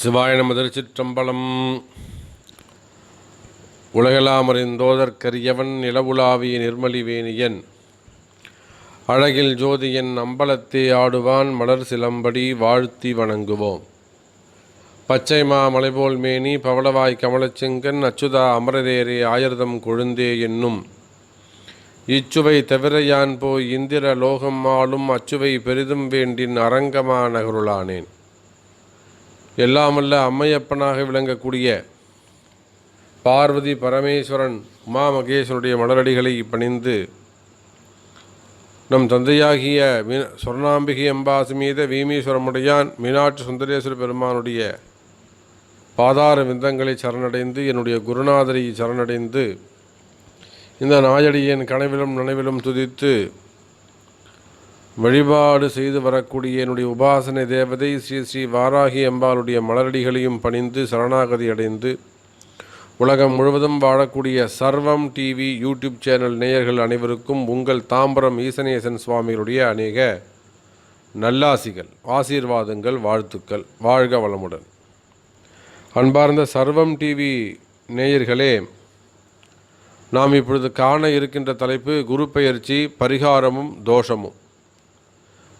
சிவாய நம திருச்சிற்றம்பலம். உலகெல்லாம் அறிந்தோதற்கரியவன் நிலவுலாவிய நிர்மலிவேணியன் அழகில் ஜோதியன் அம்பலத்தே ஆடுவான் மலர் சிலம்படி வாழ்த்தி வணங்குவோம். பச்சை மா மலைபோல் மேனி பவளவாய் கமலச்செங்கன் அச்சுதா அமரதேரே ஆயர்தம் கொழுந்தே என்னும் இச்சுவை தவிர யான் போய் இந்திர லோகம் ஆளும் அச்சுவை பெரிதும் வேண்டின் அரங்கமா நகருளானேன். எல்லாமல்ல அம்மையப்பனாக விளங்கக்கூடிய பார்வதி பரமேஸ்வரன் உமா மகேஸ்வருடைய மலரடிகளை பணிந்து நம் தந்தையாகிய சொர்ணாம்பிகை அம்பாசு மீத வீமீஸ்வரமுடையான் மீனாட்சி சுந்தரேஸ்வர பெருமானுடைய பாதார விந்தங்களை சரணடைந்து என்னுடைய குருநாதரை சரணடைந்து இந்த நாயடியின் கனவிலும் நனவிலும் துதித்து வழிபாடு செய்து வரக்கூடிய என்னுடைய உபாசனை தேவதை ஸ்ரீ ஸ்ரீ வாராகி அம்பாளுடைய மலரடிகளையும் பணிந்து சரணாகதி அடைந்து உலகம் முழுவதும் வாழக்கூடிய சர்வம் டிவி யூடியூப் சேனல் நேயர்கள் அனைவருக்கும் உங்கள் தாம்பரம் ஈசனேசன் சுவாமிகளுடைய அநேக நல்லாசிகள், ஆசீர்வாதங்கள், வாழ்த்துக்கள். வாழ்க வளமுடன். அன்பார்ந்த சர்வம் டிவி நேயர்களே, நாம் இப்பொழுது காண இருக்கின்ற தலைப்பு குரு பெயர்ச்சி பரிகாரமும் தோஷமும்.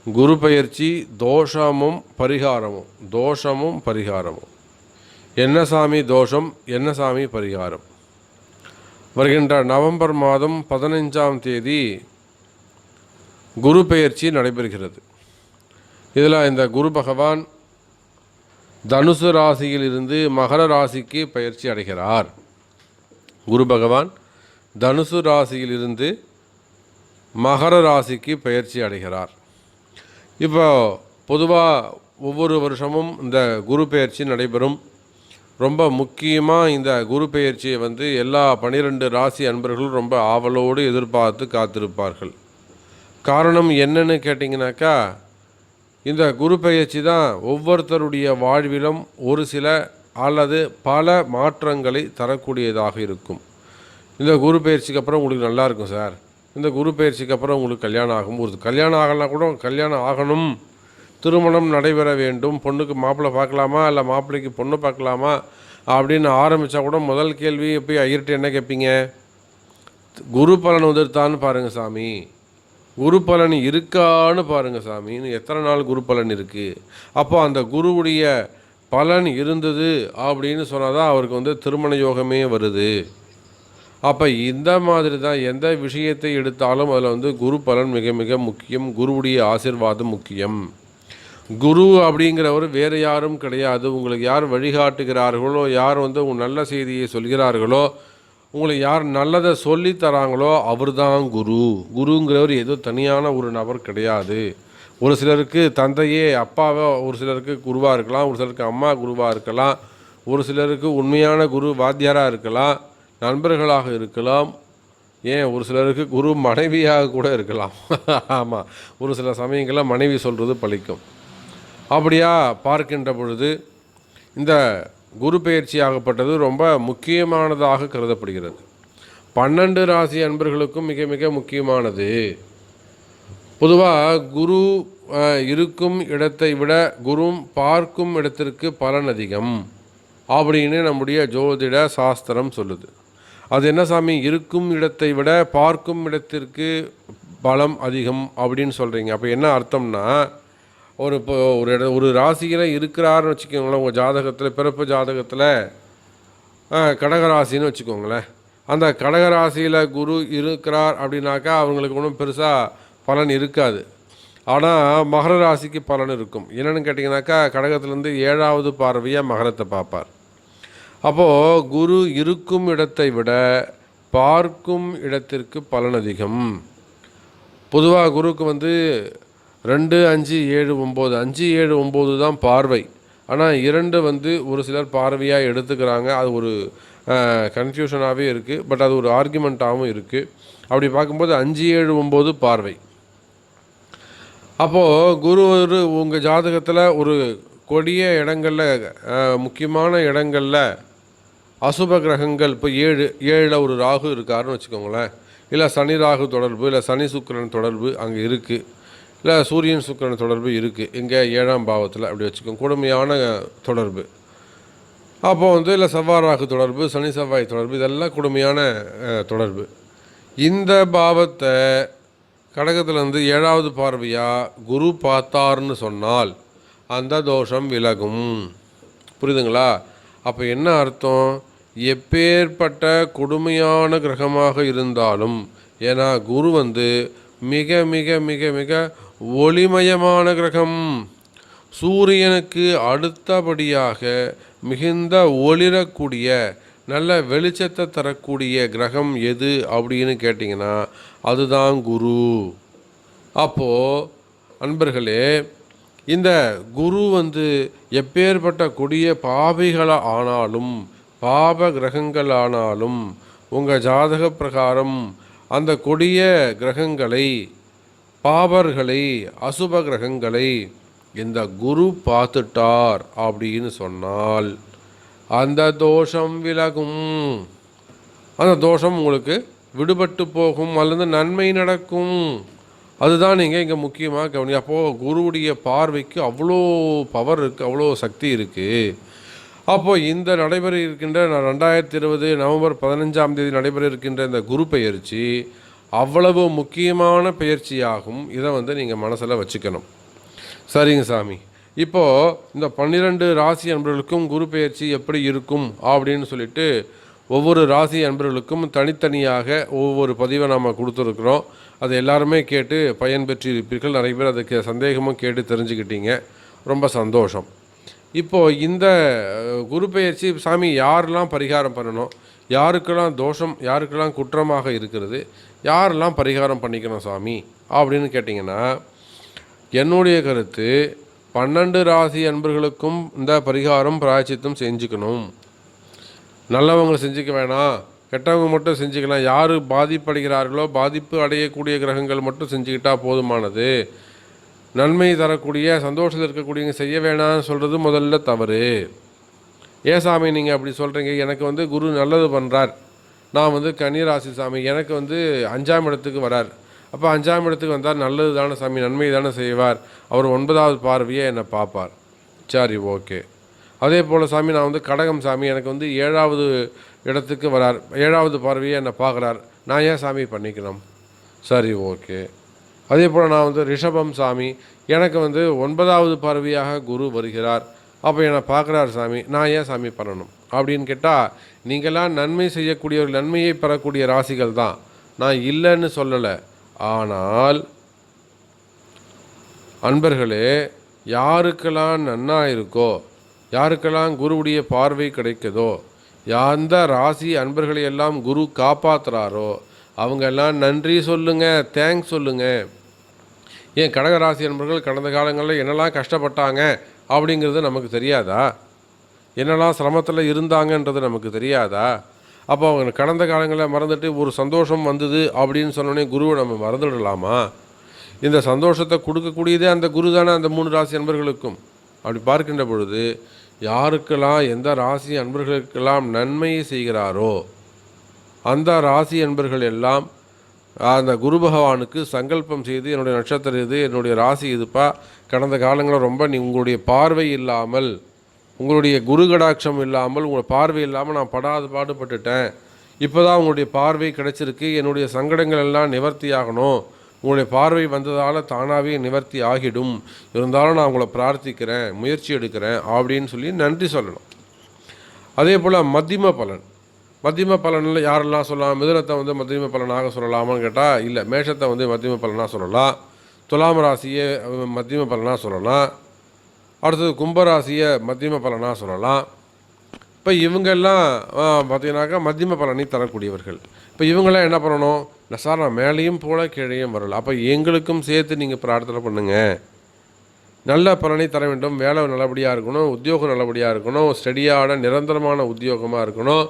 குரு பெயர்ச்சி தோஷமும் பரிகாரமும். தோஷமும் பரிகாரமும் என்ன சாமி தோஷம், என்ன சாமி பரிகாரம்? வருகின்ற நவம்பர் மாதம் 15ஆம் தேதி குரு பெயர்ச்சி நடைபெறுகிறது. இதில் இந்த குரு பகவான் தனுசு ராசியிலிருந்து மகர ராசிக்கு பயிற்சி அடைகிறார். குரு பகவான் தனுசு ராசியிலிருந்து மகர ராசிக்கு பயிற்சி அடைகிறார். இப்போ பொதுவாக ஒவ்வொரு வருஷமும் இந்த குரு பெயர்ச்சி நடைபெறும். ரொம்ப முக்கியமாக இந்த குரு பெயர்ச்சியை எல்லா 12 ராசி அன்பர்களும் ரொம்ப ஆவலோடு எதிர்பார்த்து காத்திருப்பார்கள். காரணம் என்னன்னு கேட்டிங்கனாக்கா, இந்த குரு பெயர்ச்சி தான் ஒவ்வொருத்தருடைய வாழ்விலும் ஒரு சில அல்லது பல மாற்றங்களை தரக்கூடியதாக இருக்கும். இந்த குரு பெயர்ச்சிக்கு அப்புறம் உங்களுக்கு நல்லா இருக்கும் சார், இந்த குரு பெயர்ச்சிக்கு அப்புறம் உங்களுக்கு கல்யாணம் ஆகும், ஒரு கல்யாணம் ஆகலாம் கூட கல்யாணம் ஆகணும், திருமணம் நடைபெற வேண்டும், பொண்ணுக்கு மாப்பிள்ளை பார்க்கலாமா இல்லை மாப்பிள்ளைக்கு பொண்ணு பார்க்கலாமா அப்படின்னு ஆரம்பித்தா கூட முதல் கேள்வி போய் ஐயர்கிட்ட என்ன கேட்பீங்க? குரு பலன் உதிர்த்தான்னு பாருங்கள் சாமி, குரு பலன் இருக்கான்னு பாருங்கள் சாமின்னு. எத்தனை நாள் குரு பலன் இருக்குது? அப்போ அந்த குருவுடைய பலன் இருந்தது அப்படின்னு சொன்னால் தான் அவருக்கு திருமண யோகமே வருது. அப்போ இந்த மாதிரி தான் எந்த விஷயத்தை எடுத்தாலும் அதில் குரு பலன் மிக மிக முக்கியம். குருவுடைய ஆசீர்வாதம் முக்கியம். குரு அப்படிங்கிறவர் வேறு யாரும் கிடையாது. உங்களுக்கு யார் வழிகாட்டுகிறார்களோ, யார் உங்கள் நல்ல செய்தியை சொல்கிறார்களோ, உங்களுக்கு யார் நல்லதை சொல்லி தராங்களோ அவர் தான் குரு. குருங்கிறவர் ஏதோ தனியான ஒரு நபர் கிடையாது. ஒரு சிலருக்கு தந்தையே அப்பாவோ, ஒரு சிலருக்கு குருவாக இருக்கலாம், ஒரு சிலருக்கு அம்மா குருவாக இருக்கலாம், ஒரு சிலருக்கு உண்மையான குரு வாத்தியாராக இருக்கலாம், நண்பர்களாக இருக்கலாம், ஏன் ஒரு சிலருக்கு குரு மனைவியாக கூட இருக்கலாம். ஆமாம், ஒரு சில சமயங்களில் மனைவி சொல்கிறது பலிக்கும். அப்படியா பார்க்கின்ற பொழுது இந்த குரு பெயர்ச்சி ஆகப்பட்டது ரொம்ப முக்கியமானதாக கருதப்படுகிறது. 12 ராசி அன்பர்களுக்கும் மிக மிக முக்கியமானது. பொதுவாக குரு இருக்கும் இடத்தை விட குரு பார்க்கும் இடத்திற்கு பலன் அதிகம் அப்படின்னு நம்முடைய ஜோதிட சாஸ்திரம் சொல்லுது. அது என்ன சாமி, இருக்கும் இடத்தை விட பார்க்கும் இடத்திற்கு பலம் அதிகம் அப்படின்னு சொல்கிறீங்க? அப்போ என்ன அர்த்தம்னா, ஒரு ராசியில் இருக்கிறாருன்னு வச்சுக்கோங்களேன், உங்கள் ஜாதகத்தில் பிறப்பு ஜாதகத்தில் கடகராசின்னு வச்சுக்கோங்களேன். அந்த கடகராசியில் குரு இருக்கிறார் அப்படின்னாக்கா அவங்களுக்கு ஒன்றும் பெருசாக பலன் இருக்காது. ஆனால் மகர ராசிக்கு பலன் இருக்கும். என்னென்னு கேட்டிங்கனாக்கா, கடகத்துலேருந்து 7வது பார்வையாக மகரத்தை பார்ப்பார். அப்போது குரு இருக்கும் இடத்தை விட பார்க்கும் இடத்திற்கு பலன் அதிகம். பொதுவாக குருக்கு 2, 5, 7, 9 5, 7, 9 தான் பார்வை. ஆனால் 2 ஒரு சிலர் பார்வையாக எடுத்துக்கிறாங்க. அது ஒரு கன்ஃபியூஷனாகவே இருக்குது. பட் அது ஒரு ஆர்குமெண்ட்டாகவும் இருக்குது. அப்படி பார்க்கும்போது 5, 7, 9 பார்வை. அப்போது குரு உங்கள் ஜாதகத்தில் ஒரு கொடிய இடங்களில், முக்கியமான இடங்களில் அசுப கிரகங்கள், இப்போ 7ல் ஒரு ராகு இருக்காருன்னு வச்சுக்கோங்களேன், இல்லை சனி ராகு தொடர்பு, இல்லை சனி சுக்கிரன் தொடர்பு அங்கே இருக்குது, இல்லை சூரியன் சுக்கிரன் தொடர்பு இருக்குது. இங்கே 7ஆம் பாவத்தில் அப்படி வச்சுக்கோங்க, கொடுமையான தொடர்பு. அப்போ இல்லை செவ்வாய் ராகு தொடர்பு, சனி செவ்வாய் தொடர்பு, இதெல்லாம் கொடுமையான தொடர்பு. இந்த பாவத்தை கடகத்திலேருந்து 7வது பார்வையாக குரு பார்த்தார்னு சொன்னால் அந்த தோஷம் விலகும். புரியுதுங்களா? அப்போ என்ன அர்த்தம்? எப்பேற்பட்ட கொடுமையான கிரகமாக இருந்தாலும், ஏன்னா குரு மிக மிக மிக மிக ஒளிமயமான கிரகம். சூரியனுக்கு அடுத்தபடியாக மிகுந்த ஒளிரக்கூடிய நல்ல வெளிச்சத்தை தரக்கூடிய கிரகம் எது அப்படின்னு கேட்டிங்கன்னா அதுதான் குரு. அப்போது அன்பர்களே, இந்த குரு எப்பேற்பட்ட கொடிய பாவிகள் ஆனாலும் பாப கிரகங்கள் ஆனாலும் உங்கள் ஜாதக பிரகாரம் அந்த கொடிய கிரகங்களை, பாபர்களை, அசுப கிரகங்களை இந்த குரு பார்த்துட்டார் அப்படின்னு சொன்னால் அந்த தோஷம் விலகும். அந்த தோஷம் உங்களுக்கு விடுபட்டு போகும் அல்லது நன்மை நடக்கும். அதுதான் நீங்கள் இங்கே முக்கியமாக கவனி. அப்போது குருவுடைய பார்வைக்கு அவ்வளோ பவர் இருக்குது, அவ்வளோ சக்தி இருக்குது. அப்போது இந்த நடைபெற இருக்கின்ற 2020 நவம்பர் 15ஆம் தேதி நடைபெற இருக்கின்ற இந்த குரு பெயர்ச்சி அவ்வளவு முக்கியமான பயிற்சியாகும். இதை நீங்கள் மனசில் வச்சுக்கணும். சரிங்க சாமி, இப்போது இந்த 12 ராசி அன்பர்களுக்கும் குரு பெயர்ச்சி எப்படி இருக்கும் அப்படின்னு சொல்லிட்டு ஒவ்வொரு ராசி அன்பர்களுக்கும் தனித்தனியாக ஒவ்வொரு பதிவை நாம் கொடுத்துருக்குறோம். அதை எல்லாருமே கேட்டு பயன்பெற்றிருப்பீர்கள். நிறைய பேர் அதுக்கு சந்தேகமும் கேட்டு தெரிஞ்சுக்கிட்டீங்க. ரொம்ப சந்தோஷம். இப்போது இந்த குரு பெயர்ச்சி சாமி யாரெல்லாம் பரிகாரம் பண்ணணும், யாருக்கெல்லாம் தோஷம், யாருக்கெல்லாம் குற்றமாக இருக்கிறது, யாரெல்லாம் பரிகாரம் பண்ணிக்கணும் சாமி அப்படின்னு கேட்டிங்கன்னா, என்னுடைய கருத்து 12 ராசி அன்பர்களுக்கும் இந்த பரிகாரம் பிராயச்சித்தம் செஞ்சுக்கணும். நல்லவங்களை செஞ்சுக்க வேணாம், கெட்டவங்க மட்டும் செஞ்சுக்கலாம். யார் பாதிப்படைகிறார்களோ பாதிப்பு அடையக்கூடிய கிரகங்கள் மட்டும் செஞ்சுக்கிட்டால் போதுமானது. நன்மை தரக்கூடிய சந்தோஷத்தில் இருக்கக்கூடியவங்க செய்ய வேணாம்னு சொல்கிறது முதல்ல தவறு. ஏன் சாமி நீங்கள் அப்படி சொல்கிறீங்க? எனக்கு குரு நல்லது பண்ணுறார். நான் கன்னி ராசி சாமி, எனக்கு 5ஆம் இடத்துக்கு வரார். அப்போ 5ஆம் இடத்துக்கு வந்தால் நல்லது தானே சாமி, நன்மை தானே செய்வார். அவர் 9வது பார்வையை என்னை பார்ப்பார். சரி, ஓகே. அதே போல் சாமி நான் கடகம் சாமி, எனக்கு 7வது இடத்துக்கு வரார், 7வது பார்வையை என்னை பார்க்குறார். நான் ஏன் சாமி பண்ணிக்கணும்? சரி, ஓகே. அதே போல் நான் ரிஷபம் சாமி, எனக்கு 9வது பார்வையாக குரு வருகிறார். அப்போ என்னை பார்க்குறார் சாமி, நான் ஏன் சாமி பண்ணணும் அப்படின்னு கேட்டால், நீங்களாம் நன்மை செய்யக்கூடியவர்கள், நன்மையை பெறக்கூடிய ராசிகள் தான், நான் இல்லைன்னு சொல்லலை. ஆனால் அன்பர்களே, யாருக்கெல்லாம் நன்னா இருக்கோ, யாருக்கெல்லாம் குருவுடைய பார்வை கிடைக்குதோ, எந்த ராசி அன்பர்களை எல்லாம் குரு காப்பாற்றுறாரோ அவங்கெல்லாம் நன்றி சொல்லுங்கள், தேங்க்ஸ் சொல்லுங்கள். ஏன் கடகராசி அன்பர்கள் கடந்த காலங்களில் என்னெல்லாம் கஷ்டப்பட்டாங்க அப்படிங்கிறது நமக்கு தெரியாதா? என்னெல்லாம் சிரமத்தில் இருந்தாங்கன்றது நமக்கு தெரியாதா? அப்போ அவங்க கடந்த காலங்களில் மறந்துட்டு ஒரு சந்தோஷம் வந்தது அப்படின்னு சொன்னோடனே குருவை நம்ம மறந்துடலாமா? இந்த சந்தோஷத்தை கொடுக்கக்கூடியதே அந்த குரு தானே அந்த 3 ராசி அன்பர்களுக்கும். அப்படி பார்க்கின்ற பொழுது யாருக்கெல்லாம் எந்த ராசி அன்பர்களுக்கெல்லாம் நன்மையை செய்கிறாரோ அந்த ராசி அன்பர்கள் எல்லாம் அந்த குரு பகவானுக்கு சங்கல்பம் செய்து, என்னுடைய நட்சத்திரம் இது, என்னுடைய ராசி இதுப்பா, கடந்த காலங்களில் ரொம்ப உங்களுடைய பார்வை இல்லாமல், உங்களுடைய குரு கடாட்சம் இல்லாமல், உங்களுடைய பார்வை இல்லாமல் நான் பாடுபட்டுட்டேன். இப்போ தான் உங்களுடைய பார்வை கிடைச்சிருக்கு, என்னுடைய சங்கடங்கள் எல்லாம் நிவர்த்தி ஆகணும், உங்களுடைய பார்வை வந்ததால் தானாகவே நிவர்த்தி ஆகிடும், இருந்தாலும் நான் உங்களை பிரார்த்திக்கிறேன், முயற்சி எடுக்கிறேன் அப்படின்னு சொல்லி நன்றி சொல்லணும். அதே போல் மத்தியம பலன், மத்தியம பலனில் யாரெல்லாம் சொல்லலாம்? மிதுனத்தை மத்தியம பலனாக சொல்லலாமான்னு கேட்டால் இல்லை. மேஷத்தை மத்தியம பலனாக சொல்லலாம், துலாம் ராசியை மத்தியம பலனாக சொல்லலாம், அடுத்தது கும்பராசியை மத்தியம பலனாக சொல்லலாம். இப்போ இவங்கெல்லாம் பார்த்தீங்கன்னாக்கா மத்தியம பலனை தரக்கூடியவர்கள். இப்போ இவங்களாம் என்ன பண்ணணும்? சார் நான் மேலேயும் போல கீழேயும் வரல, அப்போ எங்களுக்கும் சேர்த்து நீங்கள் பிரார்த்தனை பண்ணுங்கள். நல்ல பலனை தர வேண்டும், வேலை நல்லபடியாக இருக்கணும், உத்தியோகம் நல்லபடியாக இருக்கணும், ஸ்டடியான நிரந்தரமான உத்தியோகமாக இருக்கணும்,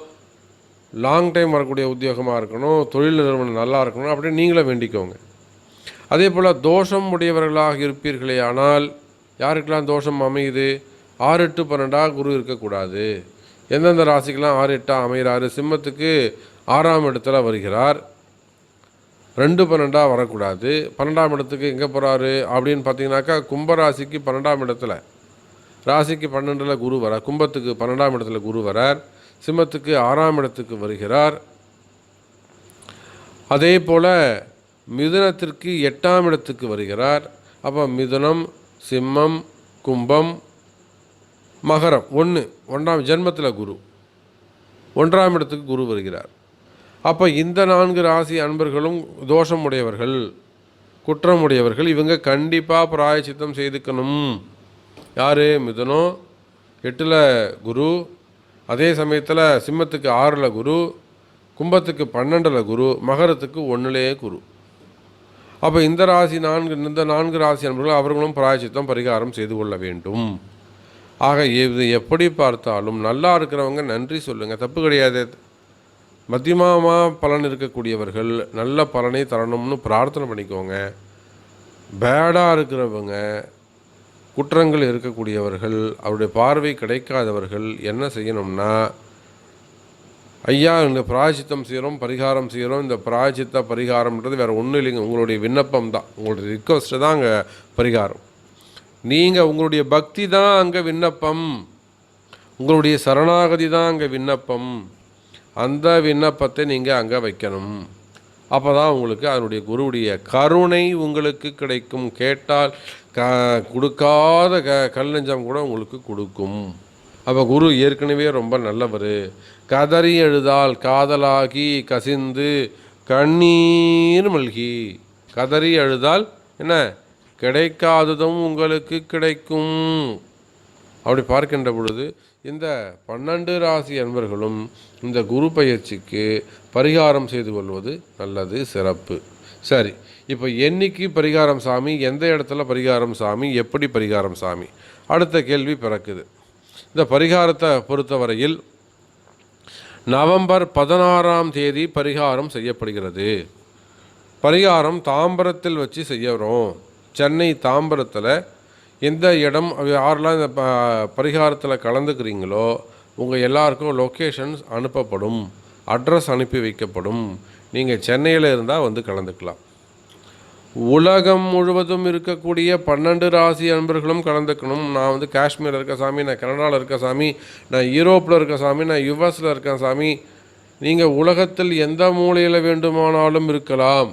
லாங் டைம் வரக்கூடிய உத்தியோகமாக இருக்கணும், தொழில் நிறுவனம் நல்லா இருக்கணும் அப்படின்னு நீங்களே வேண்டிக்கோங்க. அதே போல் தோஷம் உடையவர்களாக இருப்பீர்களே ஆனால் யாருக்கெல்லாம் தோஷம் அமையுது? 6, 8, 12 குரு இருக்கக்கூடாது. எந்தெந்த ராசிக்கெல்லாம் 6, 8 அமைகிறாரு? சிம்மத்துக்கு 6ஆம் இடத்துல வருகிறார், 2, 12 வரக்கூடாது. 12ஆம் இடத்துக்கு எங்கே போகிறாரு அப்படின்னு பார்த்தீங்கன்னாக்கா கும்பராசிக்கு 12ஆம் இடத்துல, ராசிக்கு 12ல் குரு வரார், கும்பத்துக்கு 12ஆம் இடத்துல குரு வரார், சிம்மத்துக்கு 6ஆம் இடத்துக்கு வருகிறார். அதே போல் மிதுனத்திற்கு 8ஆம் இடத்துக்கு வருகிறார். அப்போ மிதுனம், சிம்மம், கும்பம், மகரம், ஒன்றாம் ஜென்மத்தில் குரு 1ஆம் இடத்துக்கு குரு வருகிறார். அப்போ இந்த 4 ராசி அன்பர்களும் தோஷமுடையவர்கள், குற்றமுடையவர்கள். இவங்க கண்டிப்பாக பிராயச்சித்தம் செய்துக்கணும். யார்? மிதுனம் 8ல் குரு, அதே சமயத்தில் சிம்மத்துக்கு 6ல் குரு, கும்பத்துக்கு 12ல் குரு, மகரத்துக்கு 1லே குரு. அப்போ இந்த 4 ராசி அன்பர்கள் அவர்களும் பிராயச்சித்தம் பரிகாரம் செய்து கொள்ள வேண்டும். ஆக இது எப்படி பார்த்தாலும் நல்லா இருக்கிறவங்க நன்றி சொல்லுங்கள், தப்பு கிடையாது. மத்தியமாக பலன் இருக்கக்கூடியவர்கள் நல்ல பலனை தரணும்னு பிரார்த்தனை பண்ணிக்கோங்க. பேடாக இருக்கிறவங்க, குற்றங்கள் இருக்கக்கூடியவர்கள், அவருடைய பார்வை கிடைக்காதவர்கள் என்ன செய்யணும்னா, ஐயா இந்த பிராயச்சித்தம் செய்கிறோம், பரிகாரம் செய்கிறோம், இந்த பிராயச்சித்த பரிகாரம்ன்றது வேறு ஒன்றும் இல்லைங்க, உங்களுடைய விண்ணப்பம் தான், உங்களுடைய ரிக்வஸ்ட்டு தான் அங்கே பரிகாரம். நீங்கள் உங்களுடைய பக்தி தான் அங்கே விண்ணப்பம், உங்களுடைய சரணாகதி தான் அங்கே விண்ணப்பம். அந்த விண்ணப்பத்தை நீங்கள் அங்கே வைக்கணும். அப்போ தான் உங்களுக்கு அதனுடைய குருவுடைய கருணை உங்களுக்கு கிடைக்கும். கேட்டால் கொடுக்காத கல் நெஞ்சம் கூட உங்களுக்கு கொடுக்கும். அப்போ குரு ஏற்கனவே ரொம்ப நல்லவர். கதறி எழுதால் காதலாகி கசிந்து கண்ணீர் மல்கி. கதறி அழுதால் என்ன கிடைக்காததும் உங்களுக்கு கிடைக்கும். அப்படி பார்க்கின்ற பொழுது இந்த 12 ராசி அன்பர்களும் இந்த குரு பயிற்சிக்கு பரிகாரம் செய்து கொள்வது நல்லது, சிறப்பு. சரி, இப்போ என்னைக்கு பரிகாரம் சாமி, எந்த இடத்துல பரிகாரம் சாமி, எப்படி பரிகாரம் சாமி, அடுத்த கேள்வி பிறக்குது. இந்த பரிகாரத்தை பொறுத்தவரையில் நவம்பர் 16ஆம் தேதி பரிகாரம் செய்யப்படுகிறது. பரிகாரம் தாம்பரத்தில் வச்சு செய்யறோம். சென்னை தாம்பரத்தில் எந்த இடம் யாரெல்லாம் இந்த பரிகாரத்தில் கலந்துக்கிறீங்களோ உங்கள் எல்லாருக்கும் லொக்கேஷன்ஸ் அனுப்பப்படும், அட்ரஸ் அனுப்பி வைக்கப்படும். நீங்கள் சென்னையில் இருந்தால் வந்து கலந்துக்கலாம். உலகம் முழுவதும் இருக்கக்கூடிய 12 ராசி அன்பர்களும் கலந்துக்கணும். நான் வந்து காஷ்மீரில் இருக்க சாமி, நான் கனடாவில் இருக்க சாமி, நான் யூரோப்பில் இருக்க சாமி, நான் யுஎஸில் இருக்கேன் சாமி. நீங்கள் உலகத்தில் எந்த மூலையில் வேண்டுமானாலும் இருக்கலாம்.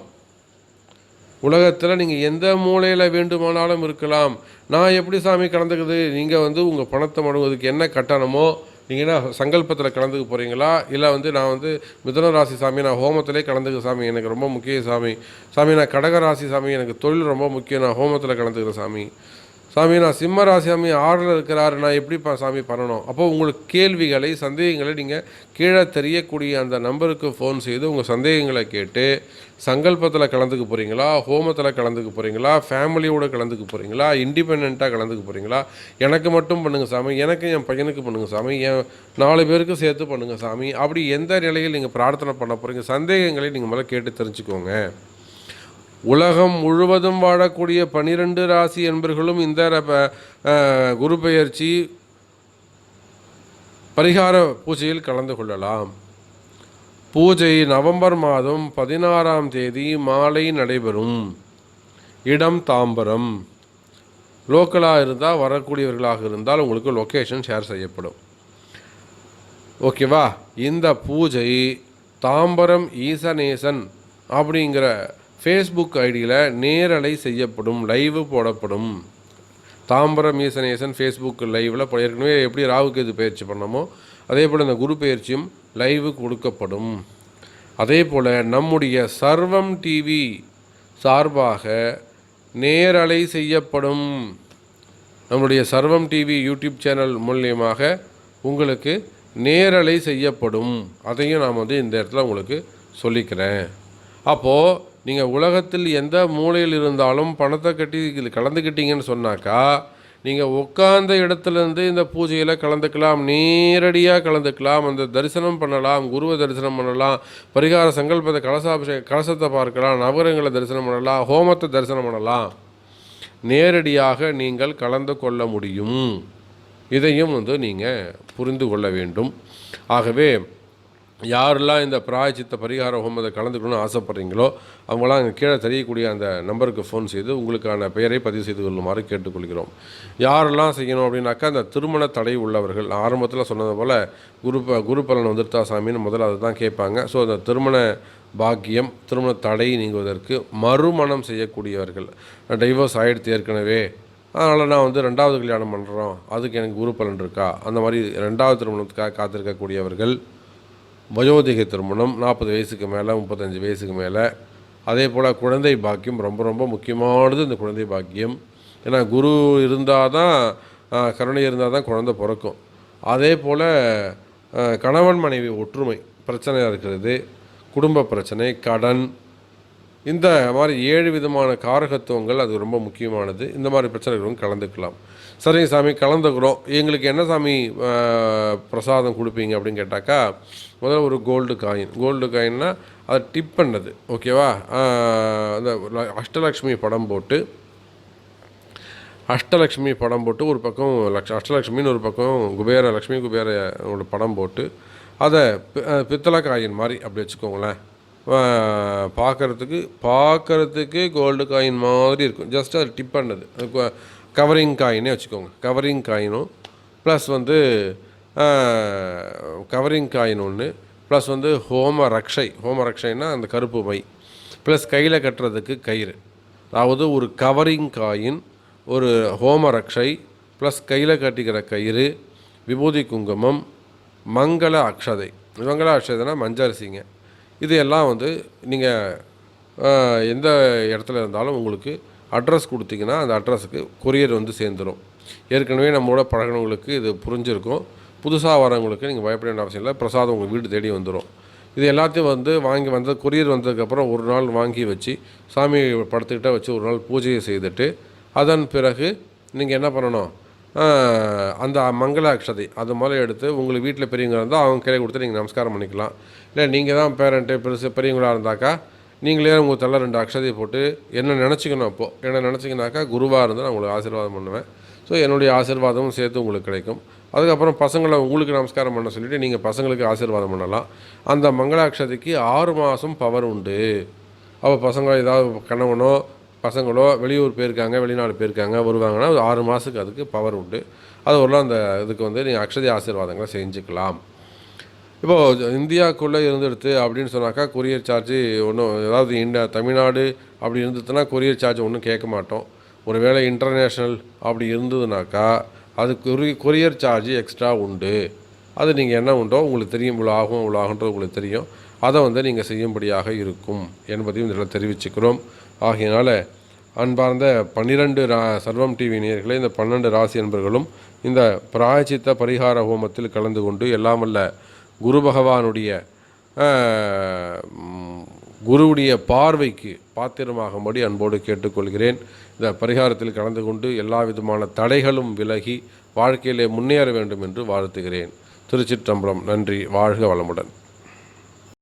உலகத்தில் நீங்கள் எந்த மூலையில் வேண்டுமானாலும் இருக்கலாம். நான் எப்படி சாமி கலந்துக்குது? நீங்கள் வந்து உங்கள் பணத்தை முடங்குவதுக்கு என்ன கட்டணமோ, நீங்கள் என்ன சங்கல்பத்தில் கலந்துக்க போகிறீங்களா, இல்லை வந்து நான் வந்து மிதுன ராசி சாமி, நான் ஹோமத்திலே கலந்துக்க சாமி, எனக்கு ரொம்ப முக்கிய சாமி. சாமி நான் கடக ராசி சாமி, எனக்கு தொழில் ரொம்ப முக்கியம், நான் ஹோமத்தில் கலந்துக்கிறேன் சாமி. சாமி நான் சிம்ம ராசி சாமி 6ல் இருக்கிறாரு, நான் எப்படி சாமி பண்ணணும்? அப்போது உங்களுக்கு கேள்விகளை, சந்தேகங்களை நீங்கள் கீழே தெரியக்கூடிய அந்த நம்பருக்கு ஃபோன் செய்து உங்கள் சந்தேகங்களை கேட்டு, சங்கல்பத்தில் கலந்துக்க போகிறீங்களா, ஹோமத்தில் கலந்துக்க போகிறீங்களா, ஃபேமிலியோடு கலந்துக்க போகிறீங்களா, இண்டிபெண்ட்டாக கலந்துக்க போகிறீங்களா, எனக்கு மட்டும் பண்ணுங்கள் சாமி, எனக்கு என் பையனுக்கு பண்ணுங்கள் சாமி, என் 4 பேருக்கு சேர்த்து பண்ணுங்கள் சாமி, அப்படி எந்த நிலையில் நீங்கள் பிரார்த்தனை பண்ண போகிறீங்க, சந்தேகங்களை நீங்கள் முதல்ல கேட்டு தெரிஞ்சுக்கோங்க. உலகம் முழுவதும் வாழக்கூடிய 12 ராசி என்பர்களும் இந்த குரு பெயர்ச்சி பரிகார பூஜையில் கலந்து கொள்ளலாம். பூஜை நவம்பர் மாதம் 16ஆம் தேதி மாலை நடைபெறும். இடம் தாம்பரம். லோக்கலாக இருந்தால், வரக்கூடியவர்களாக இருந்தால் உங்களுக்கு லொக்கேஷன் ஷேர் செய்யப்படும். ஓகேவா? இந்த பூஜை தாம்பரம் ஈசனேசன் அப்படிங்கிற ஃபேஸ்புக் ஐடியில் நேரலை செய்யப்படும், லைவு போடப்படும். தாம்பரம் ஈசனேசன் ஃபேஸ்புக் லைவில் ஏற்கனவே எப்படி ராகுகேது பயிற்சி பண்ணமோ அதே போல் இந்த குரு பயிற்சியும் லைவு கொடுக்கப்படும். அதே போல் நம்முடைய சர்வம் டிவி சார்பாக நேரலை செய்யப்படும். நம்முடைய சர்வம் டிவி யூடியூப் சேனல் மூலியமாக உங்களுக்கு நேரலை செய்யப்படும். அதையும் நான் வந்து இந்த இடத்துல உங்களுக்கு சொல்லிக்கிறேன். அப்போது நீங்கள் உலகத்தில் எந்த மூலையில் இருந்தாலும் பணத்தை கட்டி இதில் கலந்துக்கிட்டீங்கன்னு சொன்னாக்கா, நீங்கள் உட்கார்ந்த இடத்துலேருந்து இந்த பூஜையில் கலந்துக்கலாம், நேரடியாக கலந்துக்கலாம், அந்த தரிசனம் பண்ணலாம், குருவை தரிசனம் பண்ணலாம், பரிகார சங்கல்பத்தை கலசத்தை பார்க்கலாம், நவகிரகங்களை தரிசனம் பண்ணலாம், ஹோமத்தை தரிசனம் பண்ணலாம். நேரடியாக நீங்கள் கலந்து கொள்ள முடியும். இதையும் வந்து நீங்கள் புரிந்து கொள்ள வேண்டும். ஆகவே யாரெல்லாம் இந்த பிராயச்சித்த பரிகார ஹோமத்தை கலந்துக்கணும்னு ஆசைப்பட்றீங்களோ அவங்களாம் அங்கே கீழே தெரியக்கூடிய அந்த நம்பருக்கு ஃபோன் செய்து உங்களுக்கான பெயரை பதிவு செய்து கொள்ளுமாறு கேட்டுக்கொள்கிறோம். யாரெல்லாம் செய்யணும் அப்படின்னாக்கா, அந்த திருமண தடை உள்ளவர்கள், ஆரம்பத்தில் சொன்னது போல் குரு பலன் வந்துருத்தா சாமின்னு முதல்ல அதை தான் கேட்பாங்க. ஸோ அந்த திருமண பாக்கியம், திருமண தடை நீங்குவதற்கு, மறுமணம் செய்யக்கூடியவர்கள், டைவர்ஸ் ஆகிடுத்து ஏற்கனவே, அதனால் நான் வந்து 2வது கல்யாணம் பண்ணுறோம், அதுக்கு எனக்கு குரு பலன் இருக்கா, அந்த மாதிரி 2வது திருமணத்துக்காக காத்திருக்கக்கூடியவர்கள், வயோதிக திருமணம் 40 வயசுக்கு மேலே, 35 வயசுக்கு மேலே, அதே போல் குழந்தை பாக்கியம் ரொம்ப ரொம்ப முக்கியமானது இந்த குழந்தை பாக்கியம். ஏன்னா குரு இருந்தால் தான், கருணை இருந்தால் தான் குழந்தை பிறக்கும். அதே போல் கணவன் மனைவி ஒற்றுமை பிரச்சனையாக இருக்கிறது, குடும்ப பிரச்சனை, கடன், இந்த மாதிரி 7 விதமான காரகத்துவங்கள் அது ரொம்ப முக்கியமானது. இந்த மாதிரி பிரச்சனைகளும் கலந்துக்கலாம். சரிங்க சாமி, கலந்துக்கிறோம், எங்களுக்கு என்ன சாமி பிரசாதம் கொடுப்பீங்க அப்படின்னு கேட்டாக்கா, முதல்ல ஒரு கோல்டு காயின்னா அதை டிப் பண்ணது, ஓகேவா? அந்த அஷ்டலக்ஷ்மி படம் போட்டு ஒரு பக்கம் அஷ்டலக்ஷ்மின்னு ஒரு பக்கம் லக்ஷ்மி குபேரோட படம் போட்டு அதை பித்தளை காயின் மாதிரி அப்படி வச்சுக்கோங்களேன். பார்க்குறதுக்கு கோல்டு காயின் மாதிரி இருக்கும். ஜஸ்ட் அது டிப் பண்ணது, கவரிங் காயினே வச்சுக்கோங்க. கவரிங் காயினும் ப்ளஸ் வந்து கவரிங் காயின் ஒன்று, ப்ளஸ் வந்து ஹோம ரக்ஷைன்னா அந்த கருப்பு மை, ப்ளஸ் கையில் கட்டுறதுக்கு கயிறு. அதாவது ஒரு கவரிங் காயின், ஒரு ஹோம ரக்ஷை, ப்ளஸ் கையில் கட்டிக்கிற கயிறு, விபூதி குங்குமம், மங்கள அக்ஷதைனா மஞ்சரிசிங்க. இது எல்லாம் வந்து நீங்கள் எந்த இடத்துல இருந்தாலும் உங்களுக்கு அட்ரஸ் கொடுத்தீங்கன்னா அந்த அட்ரஸுக்கு கொரியர் வந்து சேர்ந்துடும். ஏற்கனவே நம்மளோட பழகினவங்களுக்கு இது புரிஞ்சிருக்கும். புதுசாக வரவங்களுக்கு நீங்கள் பயப்பட வேண்டிய அவசியம் இல்லை. பிரசாதம் உங்கள் வீடு தேடி வந்துடும். இது எல்லாத்தையும் வந்து கொரியர் வந்ததுக்கப்புறம் ஒரு நாள் வாங்கி வச்சு சாமி படத்துக்கிட்ட வச்சு ஒரு நாள் பூஜையை செய்துட்டு, அதன் பிறகு நீங்கள் என்ன பண்ணணும், அந்த மங்கள அக்ஷதை அது மாதிரி எடுத்து உங்களுக்கு வீட்டில் பெரியவங்க இருந்தால் அவங்க கையில் கொடுத்து நீங்கள் நமஸ்காரம் பண்ணிக்கலாம். இல்லை நீங்கள் தான் பேரண்ட்டு பெரியவங்களாக இருந்தாக்கா நீங்களே உங்கள் தள்ள 2 அக்ஷதையை போட்டு என்ன நினச்சிக்கணும். அப்போது என்ன நினச்சிங்கனாக்கா, குருவாக இருந்தால் நான் உங்களுக்கு ஆசீர்வாதம் பண்ணுவேன். ஸோ என்னுடைய ஆசீர்வாதமும் சேர்த்து உங்களுக்கு கிடைக்கும். அதுக்கப்புறம் பசங்களை உங்களுக்கு நமஸ்காரம் பண்ண சொல்லிவிட்டு நீங்கள் பசங்களுக்கு ஆசீர்வாதம் பண்ணலாம். அந்த மங்களாட்சதைக்கு 6 மாதம் பவர் உண்டு. அப்போ பசங்க ஏதாவது கணவனோ பசங்களோ வெளியூர் போயிருக்காங்க, வெளிநாடு போயிருக்காங்க, வருவாங்கன்னா 6 மாதத்துக்கு அதுக்கு பவர் உண்டு. அது வரலாம். அந்த இதுக்கு வந்து நீங்கள் அக்ஷதை ஆசீர்வாதங்களை செஞ்சுக்கலாம். இப்போது இந்தியாவுக்குள்ளே இருந்துடுத்து அப்படின்னு சொன்னாக்கா கொரியர் சார்ஜு ஒன்றும், ஏதாவது தமிழ்நாடு அப்படி இருந்ததுன்னா கொரியர் சார்ஜ் ஒன்றும் கேட்க மாட்டோம். ஒரு வேளை இன்டர்நேஷ்னல் அப்படி இருந்ததுனாக்கா அதுக்கு கொரியர் சார்ஜ் எக்ஸ்ட்ரா உண்டு. அது நீங்கள் என்ன உண்டோ உங்களுக்கு தெரியும், இவ்வளோ ஆகுன்றது உங்களுக்கு தெரியும். அதை வந்து நீங்கள் செய்யும்படியாக இருக்கும் என்பதையும் இதில் தெரிவிச்சுக்கிறோம். ஆகையினால் அன்பார்ந்த 12 சர்வம் டிவி நேயர்களே, இந்த 12 ராசி என்பர்களும் இந்த பிராயச்சித்த பரிகார ஹோமத்தில் கலந்து கொண்டு எல்லாம் வல்ல குரு பகவானுடைய குருவுடைய பார்வைக்கு பாத்திரமாகும்படி அன்போடு கேட்டுக்கொள்கிறேன். இந்த பரிகாரத்தில் கலந்து கொண்டு எல்லா விதமான தடைகளும் விலகி வாழ்க்கையிலே முன்னேற வேண்டும் என்று வாழ்த்துகிறேன். திருச்சிற்றம்பலம். நன்றி. வாழ்க வளமுடன்.